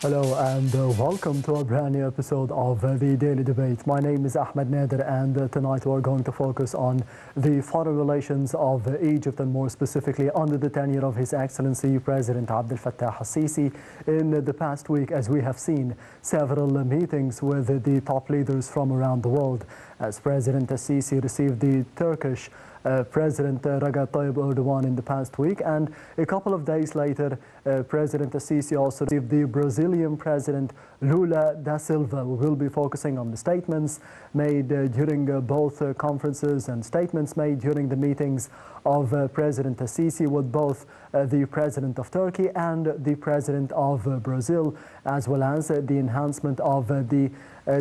Hello and welcome to a brand new episode of the Daily Debate. My name is Ahmed Nader and tonight we're going to focus on the foreign relations of Egypt and more specifically under the tenure of His Excellency President Abdel al-Sisi. In the past week, as we have seen several meetings with the top leaders from around the world, as President al-Sisi received the Turkish President Recep Tayyip Erdogan in the past week, and a couple of days later President al-Sisi also received the Brazilian President Lula da Silva. We will be focusing on the statements made during both conferences and statements made during the meetings of President al-Sisi with both the President of Turkey and the President of Brazil, as well as the enhancement of the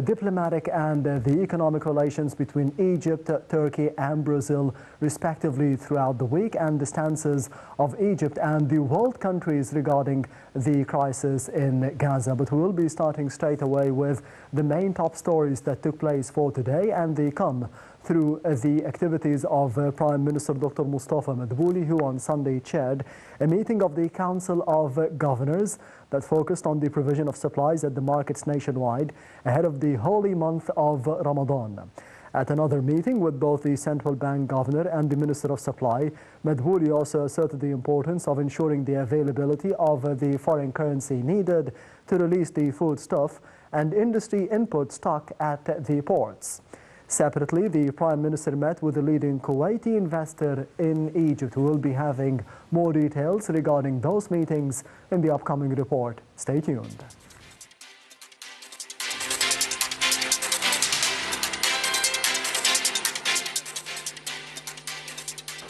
diplomatic and the economic relations between Egypt, Turkey and Brazil respectively throughout the week, and the stances of Egypt and the world countries regarding the crisis in Gaza. But we will be starting straight away with the main top stories that took place for today, and they come through the activities of Prime Minister Dr. Mustafa Madbouli, who on Sunday chaired a meeting of the Council of Governors that focused on the provision of supplies at the markets nationwide ahead of the holy month of Ramadan. At another meeting with both the Central Bank Governor and the Minister of Supply, Madbouli also asserted the importance of ensuring the availability of the foreign currency needed to release the foodstuff and industry input stock at the ports. Separately, the Prime Minister met with a leading Kuwaiti investor in Egypt. We will be having more details regarding those meetings in the upcoming report. Stay tuned.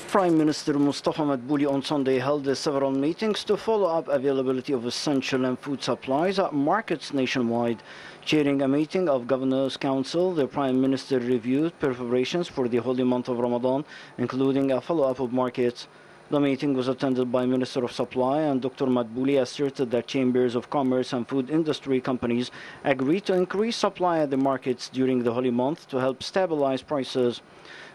Prime Minister Mustafa Madbouli on Sunday held several meetings to follow up availability of essential and food supplies at markets nationwide. Chairing a meeting of Governors' Council, the Prime Minister reviewed preparations for the holy month of Ramadan, including a follow-up of markets. The meeting was attended by Minister of Supply, and Dr. Madbouli asserted that chambers of commerce and food industry companies agreed to increase supply at the markets during the holy month to help stabilize prices.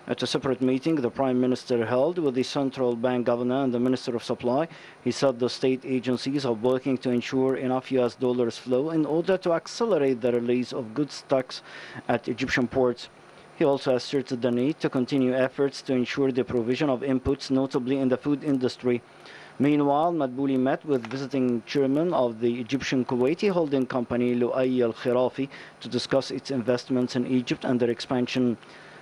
At a separate meeting the Prime Minister held with the Central Bank Governor and the Minister of Supply, he said the state agencies are working to ensure enough US dollars flow in order to accelerate the release of goods stocks at Egyptian ports. He also asserted the need to continue efforts to ensure the provision of inputs, notably in the food industry. Meanwhile, Madbouli met with visiting chairman of the Egyptian Kuwaiti holding company Lu'ay al-Khirafi to discuss its investments in Egypt and their expansion.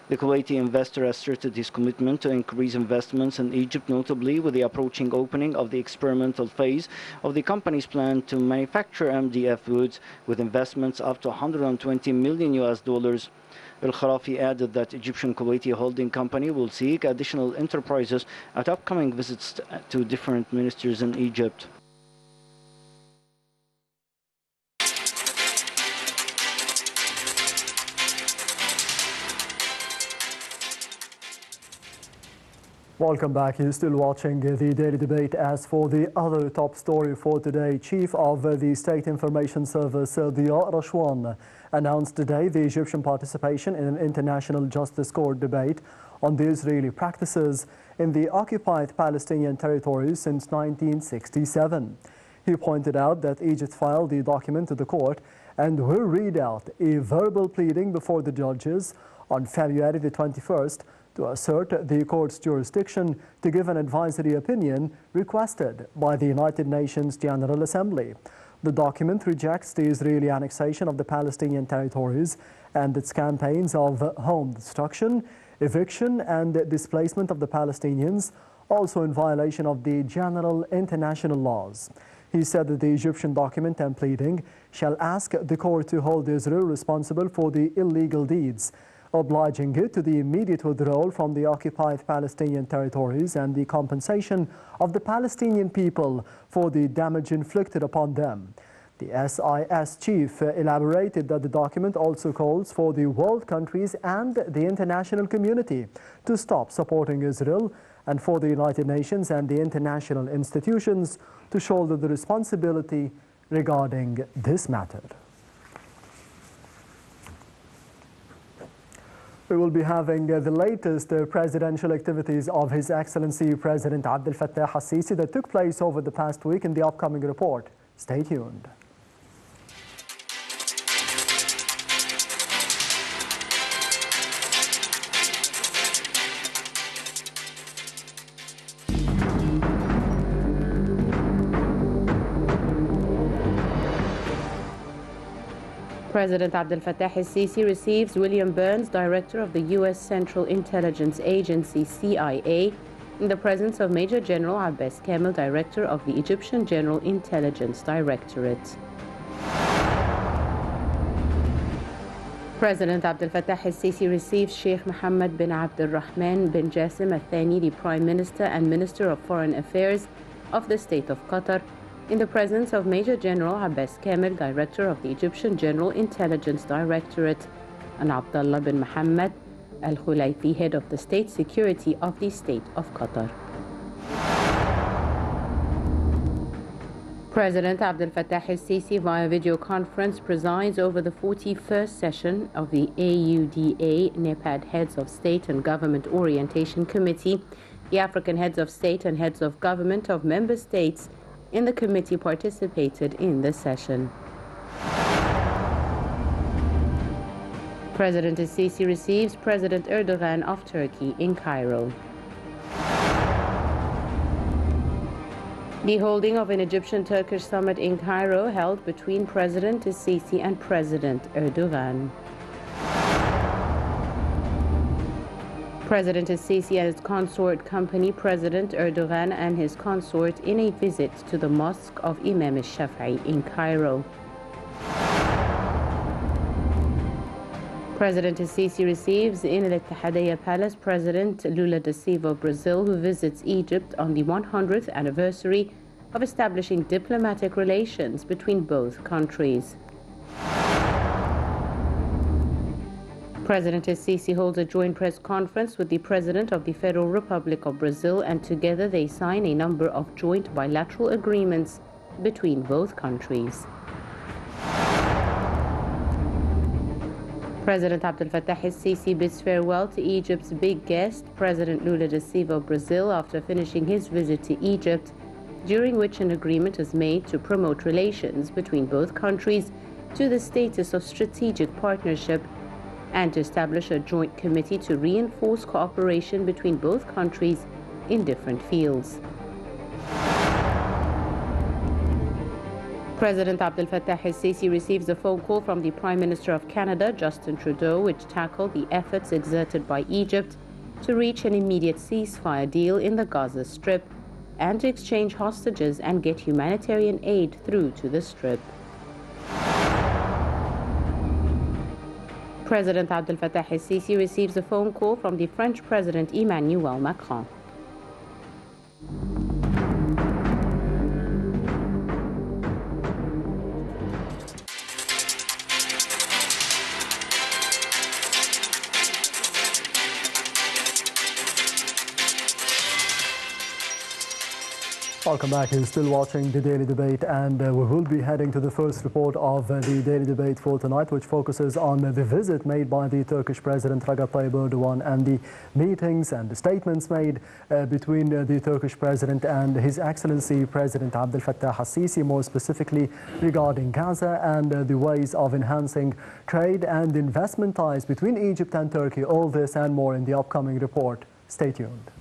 The Kuwaiti investor asserted his commitment to increase investments in Egypt, notably with the approaching opening of the experimental phase of the company's plan to manufacture MDF goods with investments up to 120 million US dollars. Al-Khirafi added that Egyptian Kuwaiti holding company will seek additional enterprises at upcoming visits to different ministers in Egypt. Welcome back. You're still watching the Daily Debate. As for the other top story for today, Chief of the State Information Service, Diya Rashwan, announced today the Egyptian participation in an International Justice Court debate on the Israeli practices in the occupied Palestinian territories since 1967. He pointed out that Egypt filed the document to the court and will read out a verbal pleading before the judges on February the 21st to assert the court's jurisdiction to give an advisory opinion requested by the United Nations General Assembly. The document rejects the Israeli annexation of the Palestinian territories and its campaigns of home destruction, eviction and displacement of the Palestinians, also in violation of the general international laws. He said that the Egyptian document and pleading shall ask the court to hold Israel responsible for the illegal deeds, obliging it to the immediate withdrawal from the occupied Palestinian territories and the compensation of the Palestinian people for the damage inflicted upon them. The SIS chief elaborated that the document also calls for the world countries and the international community to stop supporting Israel and for the United Nations and the international institutions to shoulder the responsibility regarding this matter. We will be having the latest presidential activities of His Excellency President Abdel al-Sisi that took place over the past week in the upcoming report. Stay tuned. President Abdel al-Sisi receives William Burns, Director of the U.S. Central Intelligence Agency, CIA, in the presence of Major General Abbas Kamel, Director of the Egyptian General Intelligence Directorate. President Abdel al-Sisi receives Sheikh Mohammed bin Abdul Rahman bin Jassim al-Thani, the Prime Minister and Minister of Foreign Affairs of the State of Qatar, in the presence of Major General Abbas Kamel, Director of the Egyptian General Intelligence Directorate, and Abdullah bin Mohammed al-Khulayfi, Head of the State Security of the State of Qatar. President Abdel al-Sisi via video conference presides over the 41st session of the AUDA NEPAD Heads of State and Government Orientation Committee. The African heads of state and heads of government of member states in the committee participated in the session. President al-Sisi receives President Erdogan of Turkey in Cairo. The holding of an Egyptian-Turkish summit in Cairo held between President al-Sisi and President Erdogan. President al-Sisi and his consort accompany President Erdogan and his consort in a visit to the Mosque of Imam al-Shafi'i in Cairo. President al-Sisi receives in the Ittihadiyya Palace President Lula da Silva of Brazil, who visits Egypt on the 100th anniversary of establishing diplomatic relations between both countries. President al-Sisi holds a joint press conference with the President of the Federal Republic of Brazil, and together they sign a number of joint bilateral agreements between both countries. President Abdel al-Sisi bids farewell to Egypt's big guest, President Lula da Silva of Brazil, after finishing his visit to Egypt, during which an agreement is made to promote relations between both countries to the status of strategic partnership and to establish a joint committee to reinforce cooperation between both countries in different fields. President Abdel al-Sisi receives a phone call from the Prime Minister of Canada, Justin Trudeau, which tackled the efforts exerted by Egypt to reach an immediate ceasefire deal in the Gaza Strip and to exchange hostages and get humanitarian aid through to the Strip. President Abdel al-Sisi receives a phone call from the French President Emmanuel Macron. Welcome back. You're still watching the Daily Debate, and we will be heading to the first report of the Daily Debate for tonight, which focuses on the visit made by the Turkish President Recep Tayyip Erdogan and the meetings and the statements made between the Turkish President and His Excellency President Abdel al-Sisi, more specifically regarding Gaza and the ways of enhancing trade and investment ties between Egypt and Turkey. All this and more in the upcoming report. Stay tuned.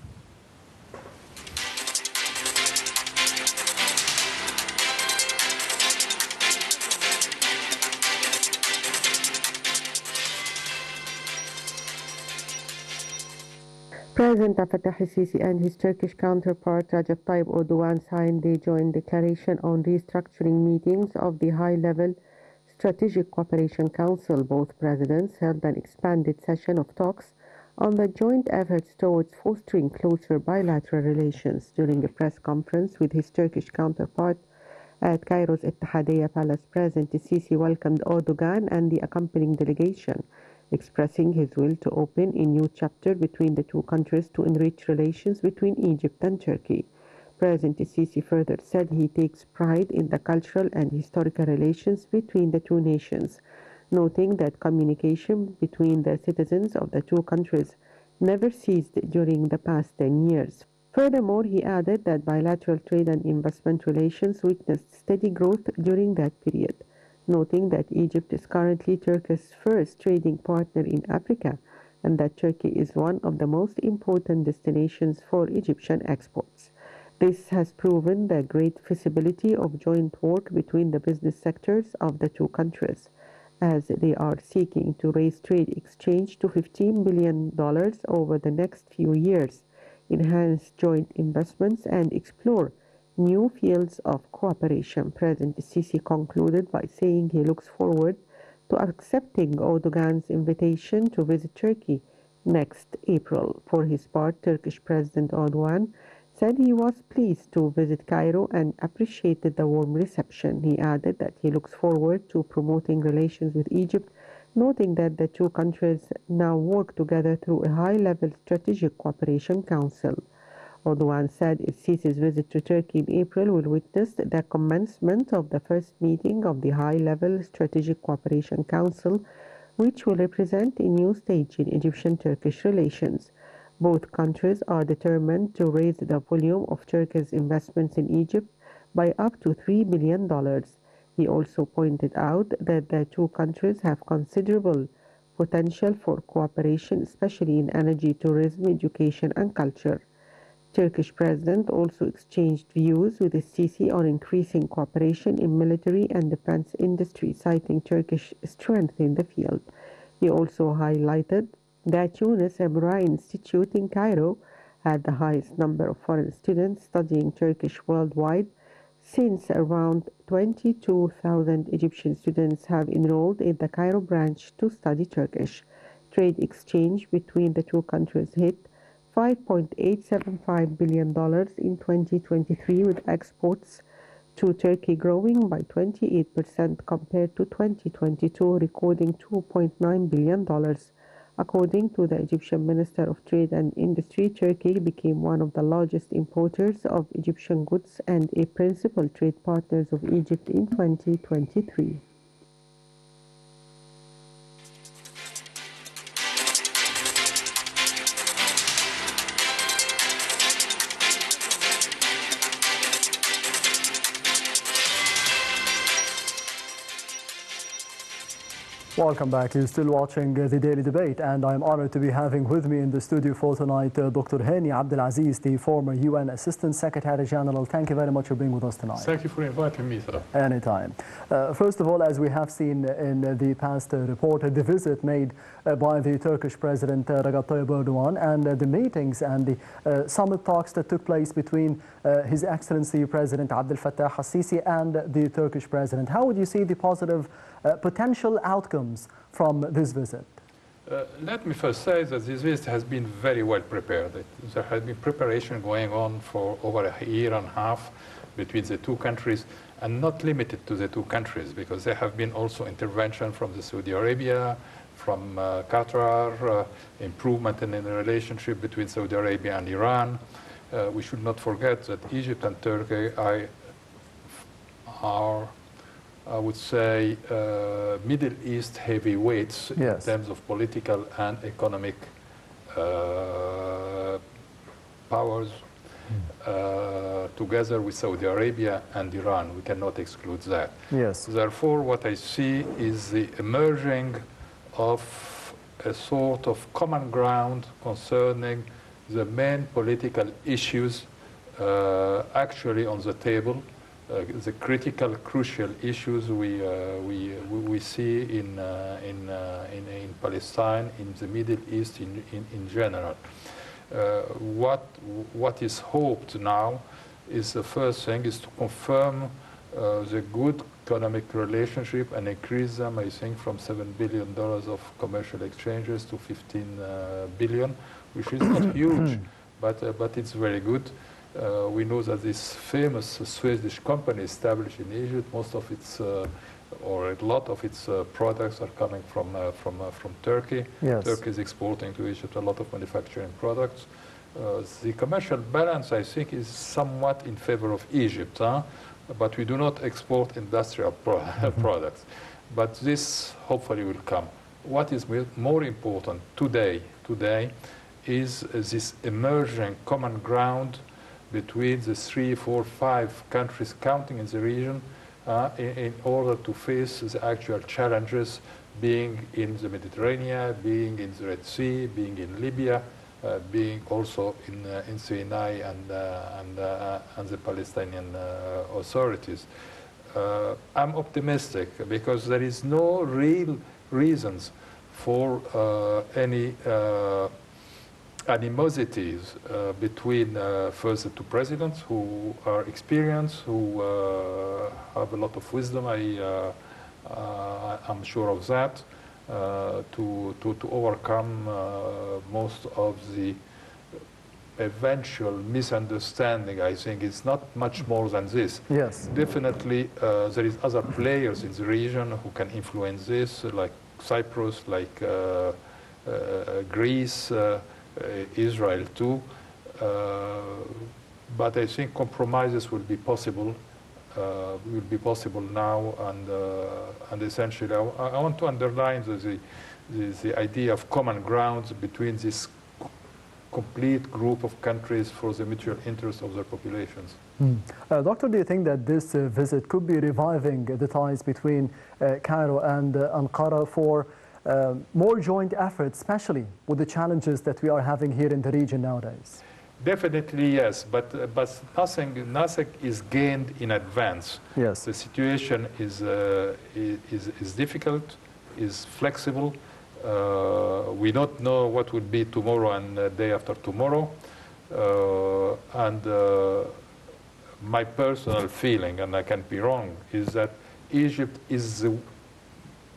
President Abdel al-Sisi and his Turkish counterpart Recep Tayyip Erdogan signed the joint declaration on restructuring meetings of the high-level Strategic Cooperation Council. Both presidents held an expanded session of talks on the joint efforts towards fostering closer bilateral relations. During a press conference with his Turkish counterpart at Cairo's Ittihadiyya Palace, President al-Sisi welcomed Erdogan and the accompanying delegation, expressing his will to open a new chapter between the two countries to enrich relations between Egypt and Turkey. President al-Sisi further said he takes pride in the cultural and historical relations between the two nations, noting that communication between the citizens of the two countries never ceased during the past 10 years. Furthermore, he added that bilateral trade and investment relations witnessed steady growth during that period, noting that Egypt is currently Turkey's first trading partner in Africa and that Turkey is one of the most important destinations for Egyptian exports. This has proven the great feasibility of joint work between the business sectors of the two countries. as they are seeking to raise trade exchange to $15 billion over the next few years, enhance joint investments, and explore new fields of cooperation. President Sisi concluded by saying he looks forward to accepting Erdogan's invitation to visit Turkey next April. For his part, Turkish President Erdogan said he was pleased to visit Cairo and appreciated the warm reception. He added that he looks forward to promoting relations with Egypt, noting that the two countries now work together through a high-level strategic cooperation council. Erdogan said Sisi's visit to Turkey in April will witness the commencement of the first meeting of the high-level strategic cooperation council, which will represent a new stage in Egyptian-Turkish relations. Both countries are determined to raise the volume of Turkey's investments in Egypt by up to $3 billion. He also pointed out that the two countries have considerable potential for cooperation, especially in energy, tourism, education, and culture. Turkish President also exchanged views with Sisi on increasing cooperation in military and defense industry, citing Turkish strength in the field. He also highlighted that Yunus Emre Institute in Cairo had the highest number of foreign students studying Turkish worldwide, since around 22,000 Egyptian students have enrolled in the Cairo branch to study Turkish. Trade exchange between the two countries hit $5.875 billion in 2023, with exports to Turkey growing by 28% compared to 2022, recording $2.9 billion. According to the Egyptian Minister of Trade and Industry, Turkey became one of the largest importers of Egyptian goods and a principal trade partner of Egypt in 2023. Welcome back. You're still watching the Daily Debate, and I'm honored to be having with me in the studio for tonight Dr. Hany Aziz, the former UN Assistant Secretary General. Thank you very much for being with us tonight. Thank you for inviting me, sir. Anytime. First of all, as we have seen in the past report, the visit made by the Turkish President Recep Tayyip Erdogan and the meetings and the summit talks that took place between His Excellency President Abdel Fattah al-Sisi and the Turkish President. How would you see the positive potential outcomes from this visit? Let me first say that this visit has been very well prepared. There has been preparation going on for over a year and a half between the two countries, and not limited to the two countries, because there have been also intervention from the Saudi Arabia, from Qatar, improvement in the relationship between Saudi Arabia and Iran. We should not forget that Egypt and Turkey are I would say, Middle East heavyweights in terms of political and economic powers, together with Saudi Arabia and Iran. We cannot exclude that. Yes. Therefore, what I see is the emerging of a sort of common ground concerning the main political issues actually on the table. The critical, crucial issues we see in Palestine, in the Middle East in general. What is hoped now is the first thing is to confirm the good economic relationship and increase them, I think, from $7 billion of commercial exchanges to 15 billion, which is not huge, but it's very good. We know that this famous Swedish company established in Egypt, most of its, or a lot of its products are coming from Turkey. Yes. Turkey is exporting to Egypt a lot of manufacturing products. The commercial balance, I think, is somewhat in favor of Egypt, but we do not export industrial products. But this hopefully will come. What is more important today is this emerging common ground between the 3, 4, 5 countries counting in the region in order to face the actual challenges, being in the Mediterranean, being in the Red Sea, being in Libya, being also in Sinai and the Palestinian authorities. I'm optimistic because there is no real reasons for any animosities between first the two presidents who are experienced, who have a lot of wisdom. I'm sure of that, to overcome most of the eventual misunderstanding. I think it's not much more than this. Yes. Definitely there is other players in the region who can influence this, like Cyprus, like Greece, Israel too. But I think compromises will be possible now, and essentially I want to underline the idea of common grounds between this complete group of countries for the mutual interest of their populations. Doctor, do you think that this visit could be reviving the ties between Cairo and Ankara for more joint efforts, especially with the challenges that we are having here in the region nowadays? Definitely yes, but nothing is gained in advance. Yes. The situation is difficult, is flexible. We don't know what will be tomorrow and the day after tomorrow. My personal feeling, and I can be wrong, is that Egypt is the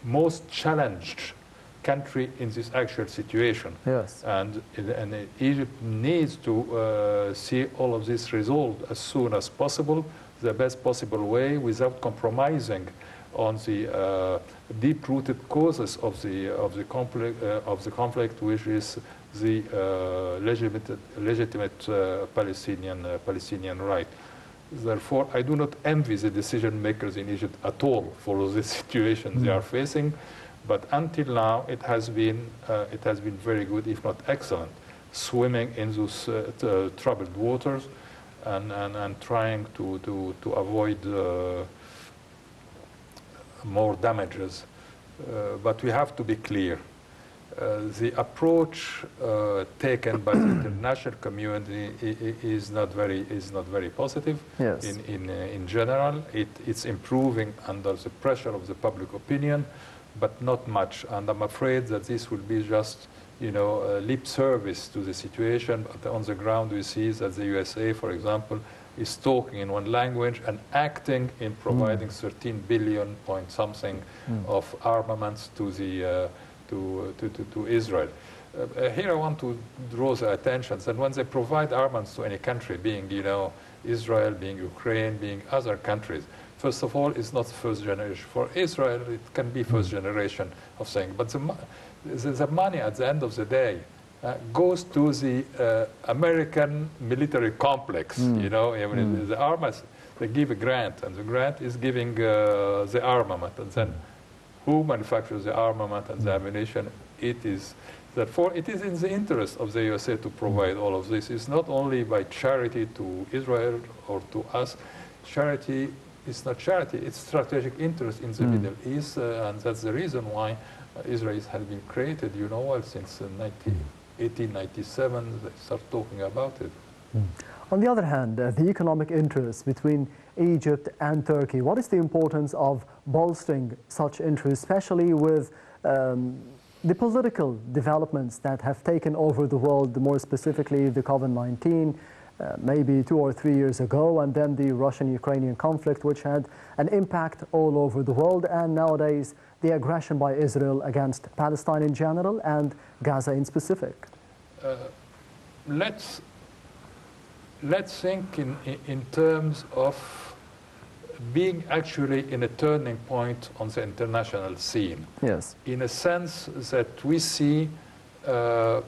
most challenged country in this actual situation. Yes. And Egypt needs to see all of this resolved as soon as possible, the best possible way, without compromising on the deep-rooted causes of the conflict, which is the legitimate Palestinian right. Therefore, I do not envy the decision makers in Egypt at all for the situation they are facing. But until now, it has been very good, if not excellent, swimming in those troubled waters and trying to avoid more damages. But we have to be clear. The approach taken by the international community is not very positive. Yes. In general. It's improving under the pressure of the public opinion, but not much. And I'm afraid that this will be just, lip service to the situation. But on the ground, we see that the USA, for example, is talking in one language and acting in providing 13 billion point something of armaments to the to Israel. Here I want to draw the attention that when they provide armaments to any country, being Israel, being Ukraine, being other countries, first of all, it's not first generation. For Israel, it can be first generation of thing, but the money at the end of the day goes to the American military complex. The armaments, they give a grant, and the grant is giving the armament, and then who manufactures the armament and the ammunition? Therefore, it is in the interest of the USA to provide all of this. It's not only by charity to Israel or to us. Charity is not charity, it's strategic interest in the Middle East, and that's the reason why Israel has been created, since 1897, they start talking about it. On the other hand, the economic interest between Egypt and Turkey, what is the importance of bolstering such interests, especially with the political developments that have taken over the world, more specifically the COVID-19, maybe 2 or 3 years ago, and then the Russian-Ukrainian conflict, which had an impact all over the world, and nowadays the aggression by Israel against Palestine in general and Gaza in specific? Let's think in terms of being actually in a turning point on the international scene. Yes. In a sense that we see the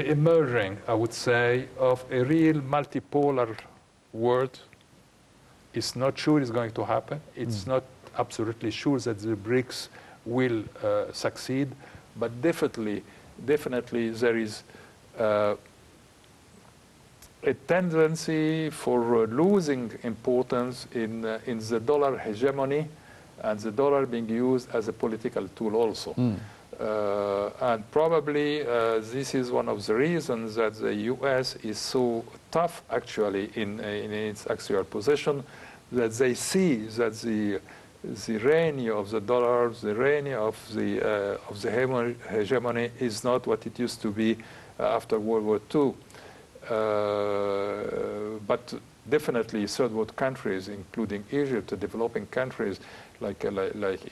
emerging, I would say, of a real multipolar world. It's not sure it's going to happen. It's not absolutely sure that the BRICS will succeed, but definitely there is a tendency for losing importance in the dollar hegemony, and the dollar being used as a political tool also. And probably this is one of the reasons that the U.S. is so tough, actually, in its actual position, that they see that the reign of the dollar, the reign of the hegemony is not what it used to be after World War II. But definitely third world countries, including Egypt, the developing countries like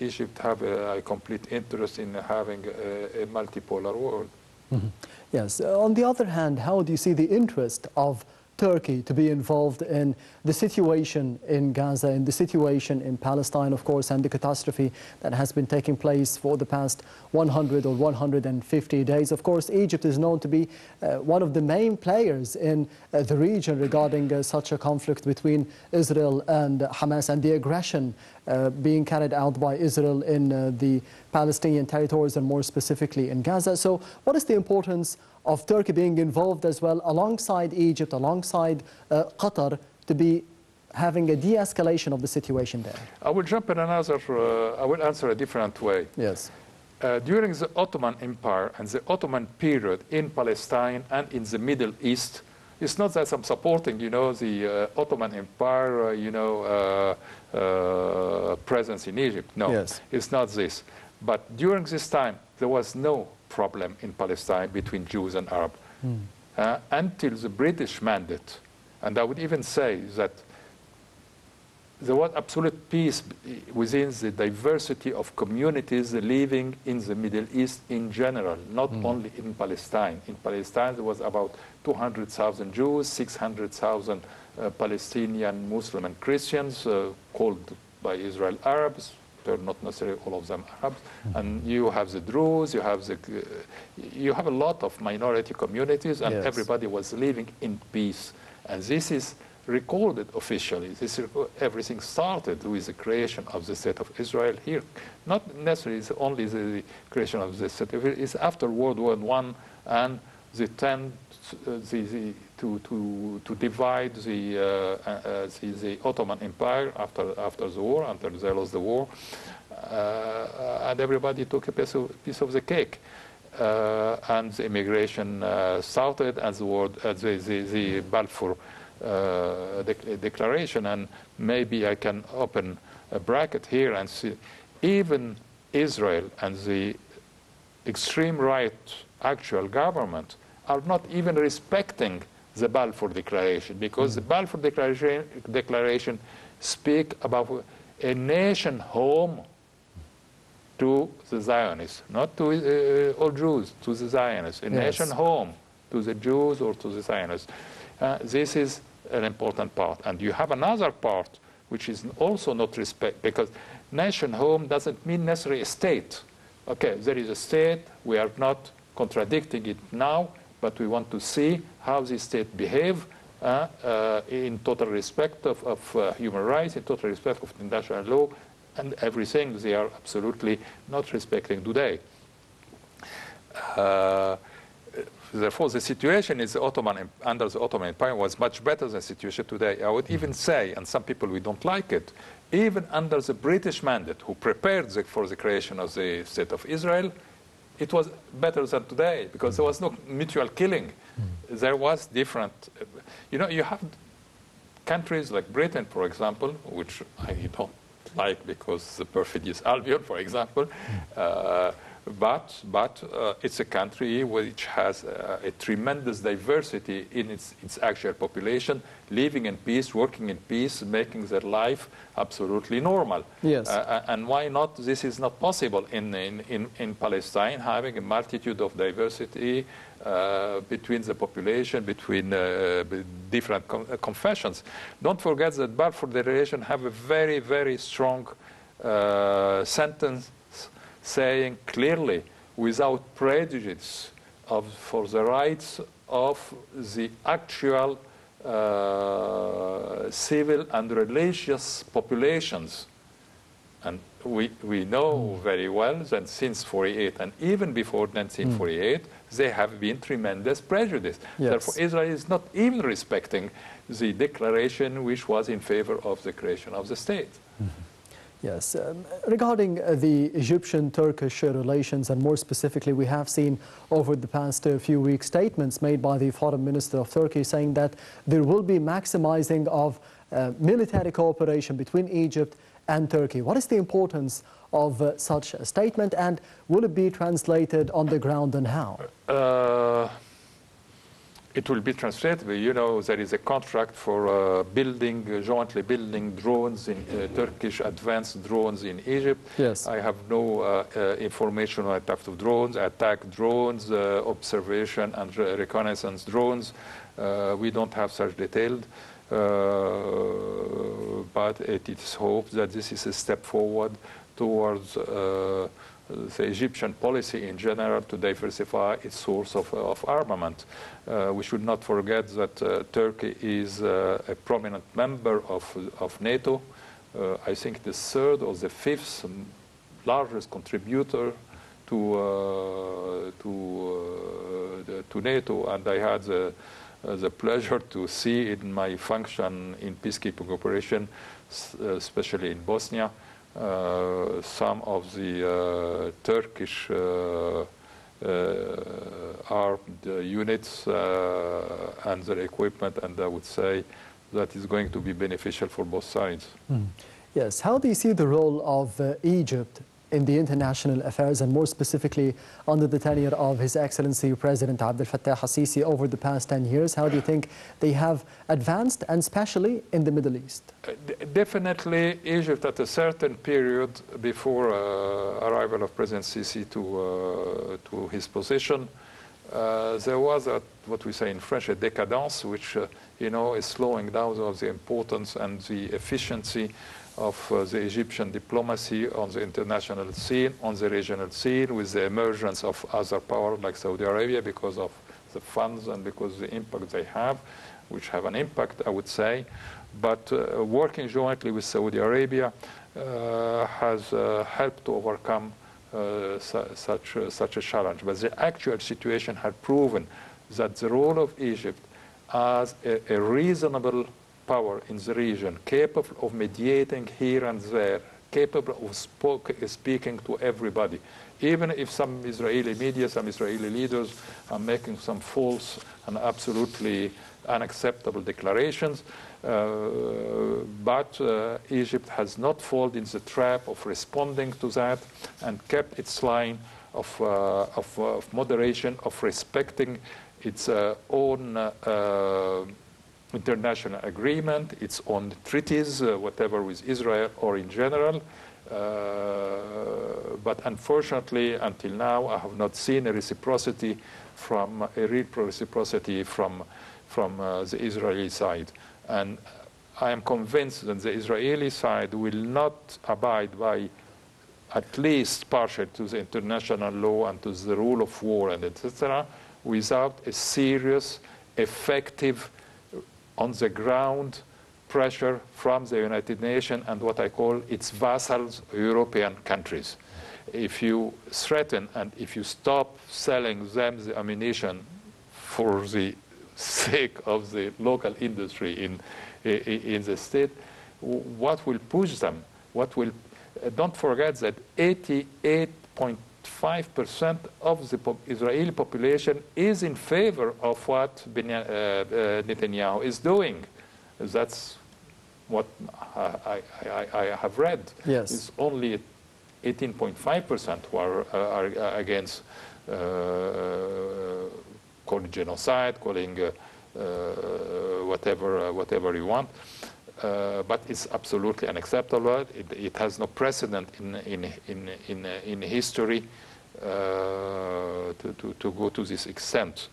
Egypt, have a complete interest in having a multipolar world. Mm-hmm. Yes. On the other hand, how do you see the interest of Turkey to be involved in the situation in Gaza, in the situation in Palestine, of course, and the catastrophe that has been taking place for the past 100 or 150 days? Of course, Egypt is known to be one of the main players in the region regarding such a conflict between Israel and Hamas and the aggression being carried out by Israel in the Palestinian territories and more specifically in Gaza. So what is the importance of Turkey being involved as well alongside Egypt, alongside Qatar, to be having a de-escalation of the situation there? I will jump in another, I will answer a different way. Yes. During the Ottoman Empire and the Ottoman period in Palestine and in the Middle East, it's not that I'm supporting, the Ottoman Empire, presence in Egypt. No, yes. It's not this. But during this time, there was no problem in Palestine between Jews and Arabs until the British mandate. And I would even say that there was absolute peace within the diversity of communities living in the Middle East in general, not only in Palestine. In Palestine, there was about 200,000 Jews, 600,000 Palestinian Muslim and Christians, called by Israel Arabs. They're not necessarily all of them Arabs. And you have the Druze, you have a lot of minority communities, and yes. everybody was living in peace. And this is recorded officially. Everything started with the creation of the State of Israel here. Not necessarily only the creation of the State of Israel. It's after World War I and the attempt to divide the Ottoman Empire after the war, until they lost the war, and everybody took a piece of the cake. And the immigration started, and the Balfour declaration. And maybe I can open a bracket here and see, even Israel and the extreme right actual government are not even respecting the Balfour Declaration, because the Balfour Declaration speak about a nation home to the Zionists, not to all Jews, to the Zionists, a nation home to the Jews or to the Zionists. This is an important part. And you have another part which is also not respect, because nation home doesn't mean necessarily a state. Okay, there is a state, we are not contradicting it now, but we want to see how the state behave in total respect of human rights, in total respect of international law, and everything they are absolutely not respecting today. Therefore, the situation is under the Ottoman Empire was much better than the situation today. I would even say, and some people we don't like it, even under the British mandate, who prepared for the creation of the State of Israel, it was better than today, because there was no mutual killing. There was different. You have countries like Britain, for example, which I don't like because the perfidious Albion, for example, but it's a country which has a tremendous diversity in its actual population, living in peace, working in peace, making their life absolutely normal. Yes. And why not? This is not possible in Palestine, having a multitude of diversity between the population, between different confessions. Don't forget that Balfour Declaration have a very, very strong sentence saying clearly, without prejudice for the rights of the actual civil and religious populations. And we know very well that since 48 and even before 1948, there have been tremendous prejudice. Yes. Therefore, Israel is not even respecting the declaration which was in favor of the creation of the state. Yes, regarding the Egyptian-Turkish relations, and more specifically, we have seen over the past few weeks statements made by the Foreign Minister of Turkey saying that there will be maximizing of military cooperation between Egypt and Turkey. What is the importance of such a statement, and will it be translated on the ground, and how? It will be translated. You know, there is a contract for jointly building drones, in Turkish advanced drones in Egypt. Yes. I have no information on type of drones, attack drones, observation and reconnaissance drones. We don't have such detailed, but it is hoped that this is a step forward towards the Egyptian policy in general to diversify its source of armament. We should not forget that Turkey is a prominent member of NATO. I think the third or the fifth largest contributor to NATO, and I had the pleasure to see in my function in peacekeeping operation, especially in Bosnia, some of the Turkish armed units and their equipment, and I would say that is going to be beneficial for both sides. Yes. How do you see the role of Egypt in the international affairs, and more specifically under the tenure of His Excellency President Abdel al-Sisi over the past 10 years? How do you think they have advanced, and especially in the Middle East? Definitely Egypt at a certain period before arrival of President Sisi to his position, there was what we say in French, a décadence, which you know, is slowing down of the importance and the efficiency of the Egyptian diplomacy on the international scene, on the regional scene, with the emergence of other powers like Saudi Arabia because of the funds and because of the impact they have, which have an impact, I would say. But working jointly with Saudi Arabia has helped to overcome such a challenge. But the actual situation had proven that the role of Egypt as a reasonable power in the region, capable of mediating here and there, capable of speaking to everybody. Even if some Israeli media, some Israeli leaders are making some false and absolutely unacceptable declarations, but Egypt has not fallen in the trap of responding to that and kept its line of moderation, of respecting its own international agreement, its own treaties, whatever with Israel or in general. But unfortunately, until now, I have not seen a reciprocity from the Israeli side. And I am convinced that the Israeli side will not abide by at least partial to the international law and to the rule of war and etc. without a serious, effective, on the ground pressure from the United Nations and what I call its vassals, European countries. If you threaten and if you stop selling them the ammunition for the sake of the local industry in the state, what will push them? What will? Don't forget that 88.5% of the Israeli population is in favor of what Netanyahu is doing. That's what I have read. Yes. It's only 18.5% who are against calling genocide, calling whatever you want. But it's absolutely unacceptable. It has no precedent in history to go to this extent.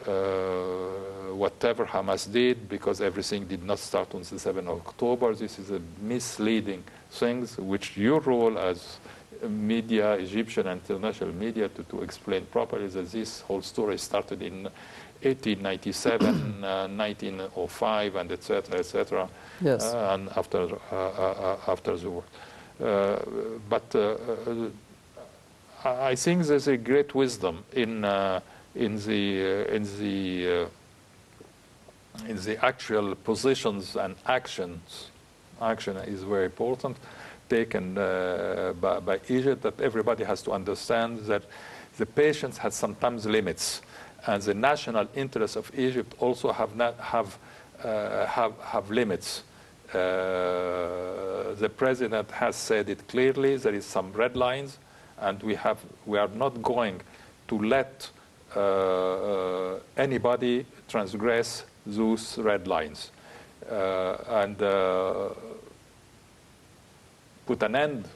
Whatever Hamas did, because everything did not start on the 7th of October, this is a misleading things which your role as media, Egyptian and international media, to explain properly that this whole story started in 1897, 1905, and etc. Yes. And after the war. But I think there's a great wisdom in the actual positions and actions. Action is very important. taken by Egypt, that everybody has to understand that the patience has sometimes limits, and the national interests of Egypt also have limits. The president has said it clearly. There is some red lines, and we are not going to let anybody transgress those red lines and put an end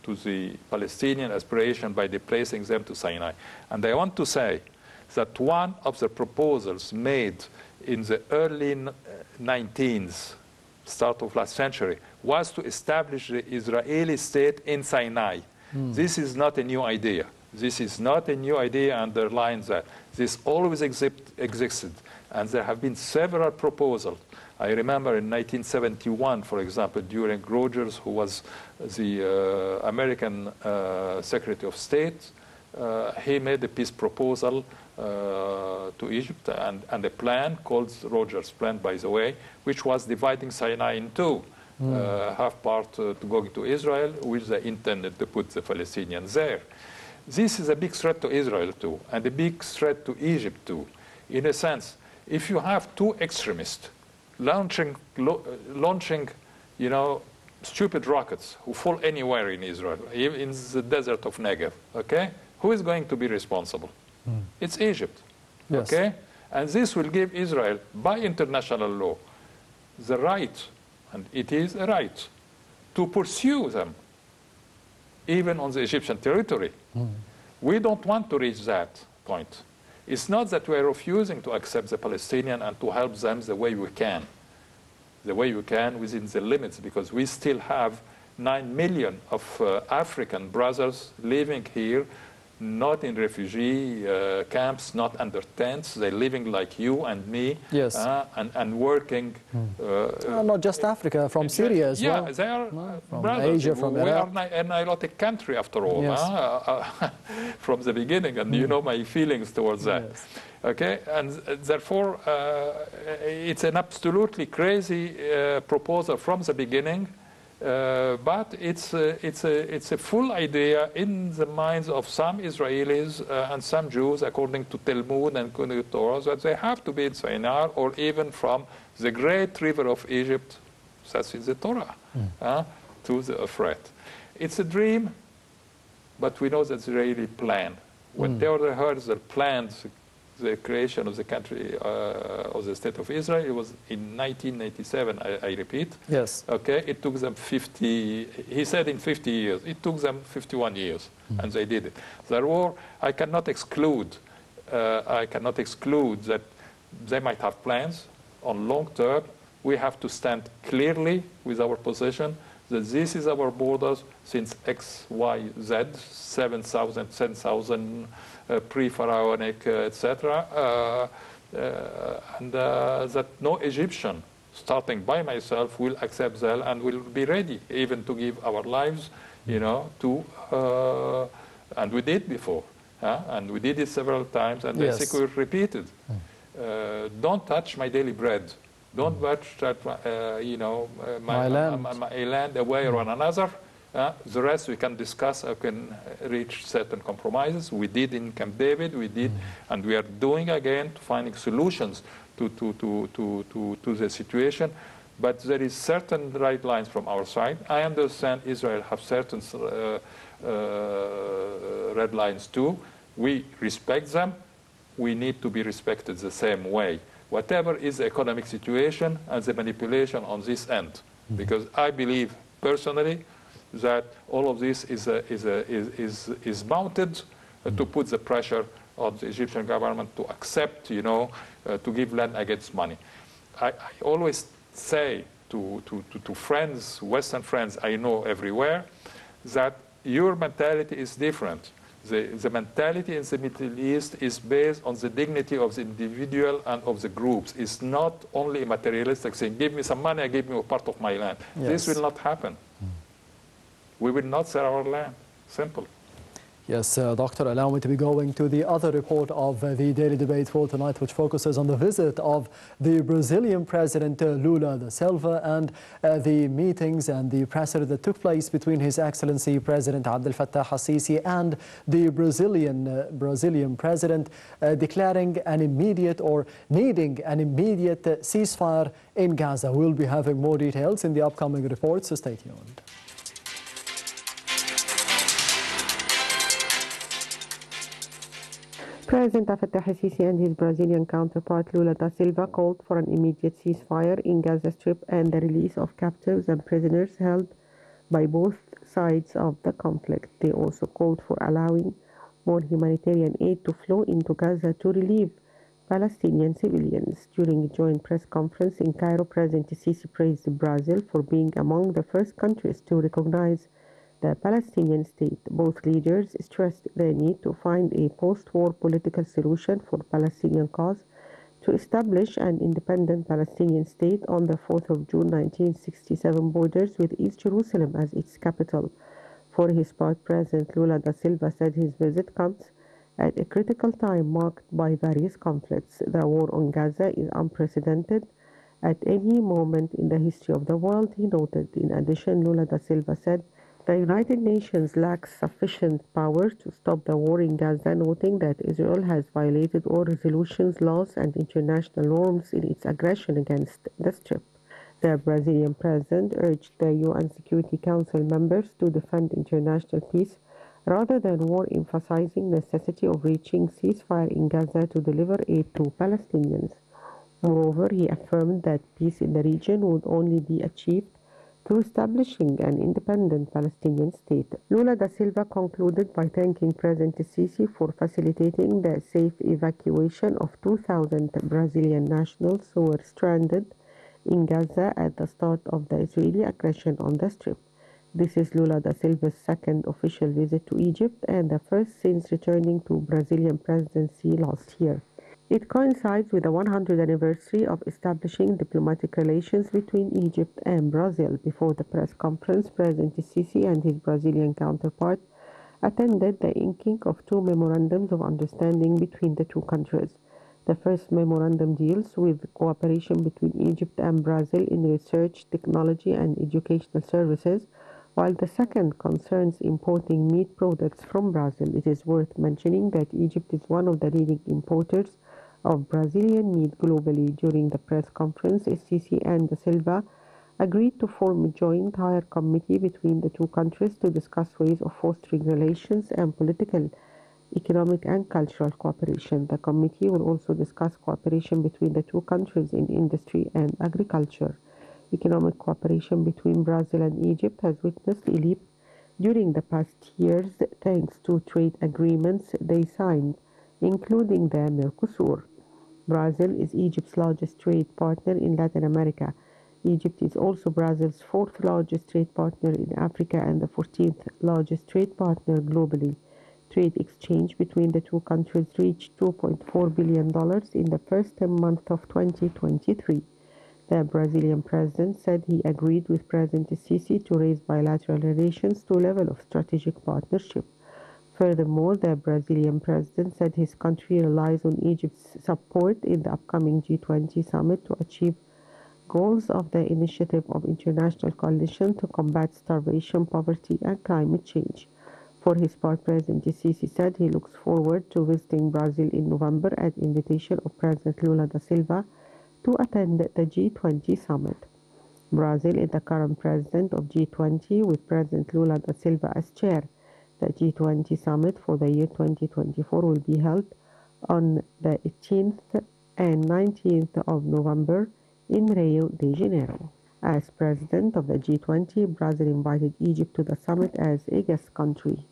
to the Palestinian aspiration by displacing them to Sinai. And I want to say that one of the proposals made in the early 19th, start of last century, was to establish the Israeli state in Sinai. This is not a new idea. This is not a new idea, underlines that. This always existed, and there have been several proposals. I remember in 1971, for example, during Rogers, who was the American Secretary of State, he made a peace proposal to Egypt and a plan called Rogers Plan, by the way, which was dividing Sinai in two. Half part to going to Israel, which they intended to put the Palestinians there. This is a big threat to Israel too, and a big threat to Egypt too. In a sense, if you have two extremists launching, stupid rockets who fall anywhere in Israel, even in the desert of Negev, okay? Who is going to be responsible? It's Egypt, yes. Okay? And this will give Israel, by international law, the right, and it is a right, to pursue them, even on the Egyptian territory. We don't want to reach that point. It's not that we're refusing to accept the Palestinian and to help them the way we can within the limits, because we still have 9 million of African brothers living here, not in refugee camps, not under tents. They're living like you and me, yes. And working. Not just Africa, from Syria as well. Yeah, they are from brothers. Asia, from Iraq. We are a Nilotic country, after all, yes. From the beginning, and you know my feelings towards that. Yes. Okay, and therefore, it's an absolutely crazy proposal from the beginning. But it's a full idea in the minds of some Israelis and some Jews, according to Talmud and Torah, that they have to be in Sinai or even from the great river of Egypt, that's in the Torah, to the Euphrates. It's a dream, but we know that the Israeli plan. When Theodor Herzl planned the creation of the country, of the state of Israel, it was in 1987, I repeat. Yes. Okay, it took them 50, he said in 50 years. It took them 51 years, and they did it. Therefore, I cannot exclude that they might have plans on long term. We have to stand clearly with our position that this is our borders since X, Y, Z, 7,000, 10,000, pre-pharaonic, etc., and that no Egyptian, starting by myself, will accept that and will be ready even to give our lives, to, and we did before, and we did it several times, and yes. I think we repeated. Don't touch my daily bread. Don't touch that, my land away or another. The rest we can discuss. I can reach certain compromises. We did in Camp David. We did, and we are doing again, finding solutions to the situation. But there is certain right lines from our side. I understand Israel have certain red lines too. We respect them. We need to be respected the same way. Whatever is the economic situation and the manipulation on this end, because I believe personally that all of this is mounted to put the pressure on the Egyptian government to accept, to give land against money. I always say to friends, Western friends I know everywhere, that your mentality is different. The mentality in the Middle East is based on the dignity of the individual and of the groups. It's not only a materialistic thing. Give me some money, I give you a part of my land. Yes. This will not happen. We will not sell our land. Simple. Yes, Doctor, allow me to be going to the other report of the daily debate for tonight, which focuses on the visit of the Brazilian President Lula da Silva and the meetings and the presser that took place between His Excellency President Abdel Aziz and the Brazilian President, declaring an immediate or needing an immediate ceasefire in Gaza. We'll be having more details in the upcoming reports, so stay tuned. President Abdel Aziz and his Brazilian counterpart Lula da Silva called for an immediate ceasefire in Gaza Strip and the release of captives and prisoners held by both sides of the conflict. They also called for allowing more humanitarian aid to flow into Gaza to relieve Palestinian civilians. During a joint press conference in Cairo, President Sisi praised Brazil for being among the first countries to recognize the Palestinian state. Both leaders stressed the need to find a post-war political solution for the Palestinian cause to establish an independent Palestinian state on the 4th of June 1967 borders with East Jerusalem as its capital. For his part, President Lula da Silva said his visit comes at a critical time marked by various conflicts. The war on Gaza is unprecedented at any moment in the history of the world, he noted. In addition, Lula da Silva said the United Nations lacks sufficient power to stop the war in Gaza, noting that Israel has violated all resolutions, laws, and international norms in its aggression against the Strip. The Brazilian president urged the UN Security Council members to defend international peace rather than war, emphasizing the necessity of reaching ceasefire in Gaza to deliver aid to Palestinians. Moreover, he affirmed that peace in the region would only be achieved through establishing an independent Palestinian state. Lula da Silva concluded by thanking President Sisi for facilitating the safe evacuation of 2,000 Brazilian nationals who were stranded in Gaza at the start of the Israeli aggression on the Strip. This is Lula da Silva's second official visit to Egypt and the first since returning to Brazilian presidency last year. It coincides with the 100th anniversary of establishing diplomatic relations between Egypt and Brazil. Before the press conference, President Sisi and his Brazilian counterpart attended the inking of two memorandums of understanding between the two countries. The first memorandum deals with cooperation between Egypt and Brazil in research, technology, and educational services, while the second concerns importing meat products from Brazil. It is worth mentioning that Egypt is one of the leading importers of Brazilian meat globally. During the press conference, Sisi and da Silva agreed to form a joint higher committee between the two countries to discuss ways of fostering relations and political, economic, and cultural cooperation. The committee will also discuss cooperation between the two countries in industry and agriculture. Economic cooperation between Brazil and Egypt has witnessed a leap during the past years thanks to trade agreements they signed, including the Mercosur. Brazil is Egypt's largest trade partner in Latin America. Egypt is also Brazil's fourth largest trade partner in Africa and the 14th largest trade partner globally. Trade exchange between the two countries reached $2.4 billion in the first 10 months of 2023. The Brazilian president said he agreed with President Sisi to raise bilateral relations to a level of strategic partnership. Furthermore, the Brazilian president said his country relies on Egypt's support in the upcoming G20 summit to achieve goals of the Initiative of International Coalition to Combat Starvation, Poverty, and Climate Change. For his part, President Sisi said he looks forward to visiting Brazil in November at the invitation of President Lula da Silva to attend the G20 summit. Brazil is the current president of G20 with President Lula da Silva as chair. The G20 summit for the year 2024 will be held on the 18th and 19th of November in Rio de Janeiro. As president of the G20, Brazil invited Egypt to the summit as a guest country.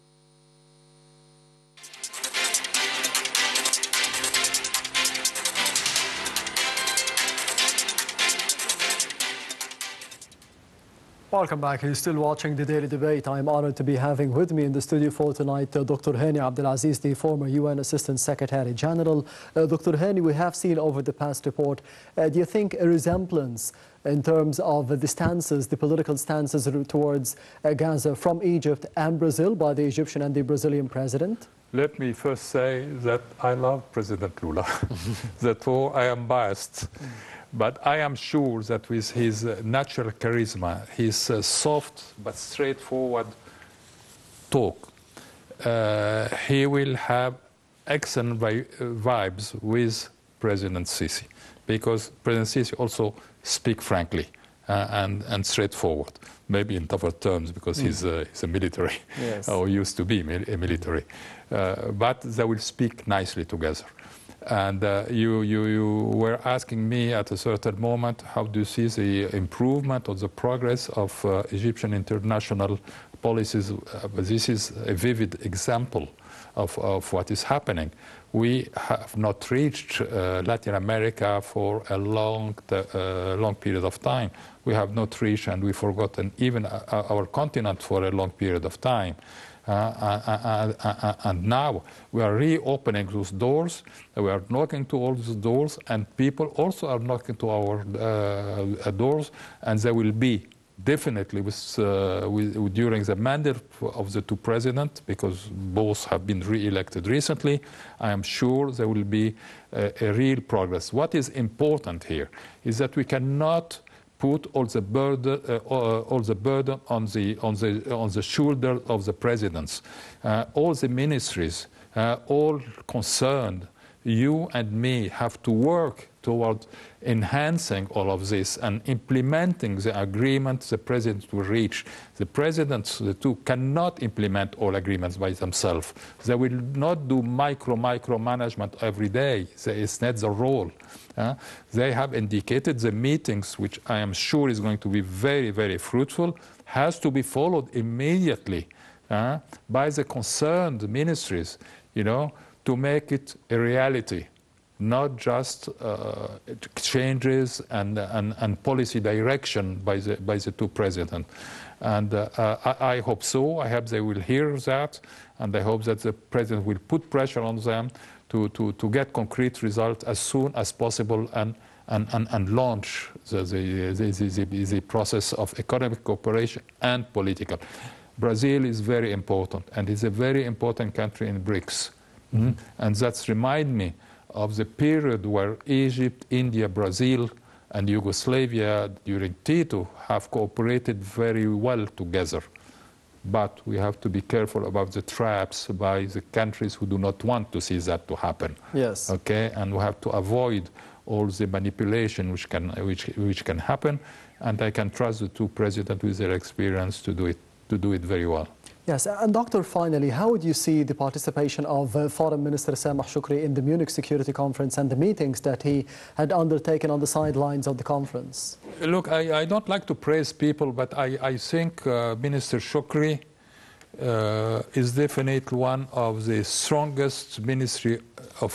Welcome back. You're still watching the Daily Debate. I'm honored to be having with me in the studio for tonight Dr. Hany Abdel, the former UN Assistant Secretary General. Dr. Hany, we have seen over the past report, do you think a resemblance in terms of the stances, the political stances towards Gaza from Egypt and Brazil by the Egyptian and the Brazilian president? Let me first say that I love President Lula. Therefore, I am biased. But I am sure that with his natural charisma, his soft but straightforward talk, he will have excellent vibes with President Sisi, because President Sisi also speaks frankly and straightforward, maybe in tougher terms because he's a military, yes, or used to be a military. But they will speak nicely together. And you were asking me at a certain moment, how do you see the improvement or the progress of Egyptian international policies? This is a vivid example of what is happening. We have not reached Latin America for a long period of time. We have not reached, and we've forgotten even our continent for a long period of time. And now we are reopening those doors. We are knocking to all those doors, and people also are knocking to our doors, and there will be definitely during the mandate of the two presidents, because both have been re-elected recently, I am sure there will be a real progress. What is important here is that we cannot put all the burden on the shoulder of the presidents. All the ministries, all concerned, you and me, have to work toward enhancing all of this and implementing the agreement the president will reach. The presidents, the two, cannot implement all agreements by themselves. They will not do micromanagement every day. It's not the role. They have indicated the meetings, which I am sure is going to be very, very fruitful, has to be followed immediately by the concerned ministries, to make it a reality, not just changes and policy direction by the two presidents. And I hope so. I hope they will hear that, and I hope that the president will put pressure on them to get concrete results as soon as possible and launch the process of economic cooperation and political. Brazil is very important, and is a very important country in BRICS. Mm-hmm. And that's remind me of the period where Egypt, India, Brazil, and Yugoslavia during Tito have cooperated very well together. But we have to be careful about the traps by the countries who do not want to see that to happen. Yes. Okay, and we have to avoid all the manipulation which can happen. And I can trust the two presidents with their experience to do it very well. Yes, and Doctor, finally, how would you see the participation of Foreign Minister Sameh Shoukry in the Munich Security Conference and the meetings that he had undertaken on the sidelines of the conference? Look, I don't like to praise people, but I think Minister Shoukry is definitely one of the strongest ministers of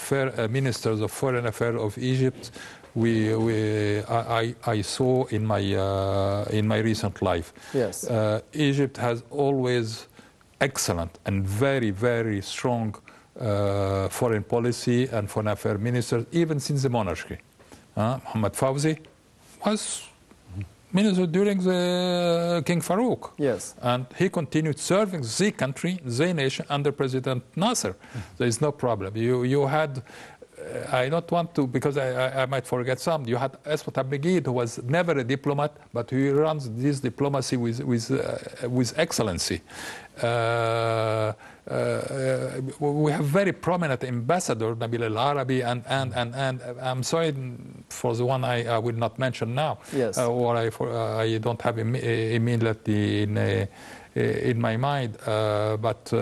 foreign affairs of Egypt I saw in my recent life. Yes. Egypt has always excellent and very, very strong foreign policy and foreign affairs ministers, even since the monarchy. Mohammed Fawzi was minister during the King Farouk. Yes. And he continued serving the country, the nation, under President Nasser. There is no problem. You had... I don't want to, because I might forget some. You had Eswat Abegid, who was never a diplomat, but he runs this diplomacy with excellency. We have very prominent ambassador, Nabil El-Arabi, and I'm sorry for the one I will not mention now. Yes. Or I don't have immediately in my mind, but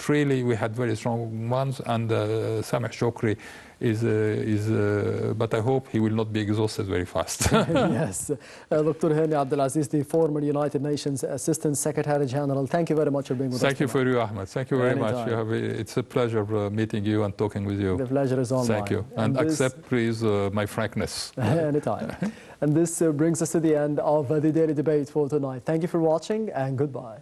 really we had very strong ones, and Sameh Shoukry but I hope he will not be exhausted very fast. Yes. Dr. Hany Aziz, the former United Nations Assistant Secretary General, thank you very much for being with us. Thank you for you, Ahmed. Thank you very much. It's a pleasure meeting you and talking with you. The pleasure is all mine. Thank you. And accept, please, my frankness. Anytime. And this brings us to the end of the Daily Debate for tonight. Thank you for watching and goodbye.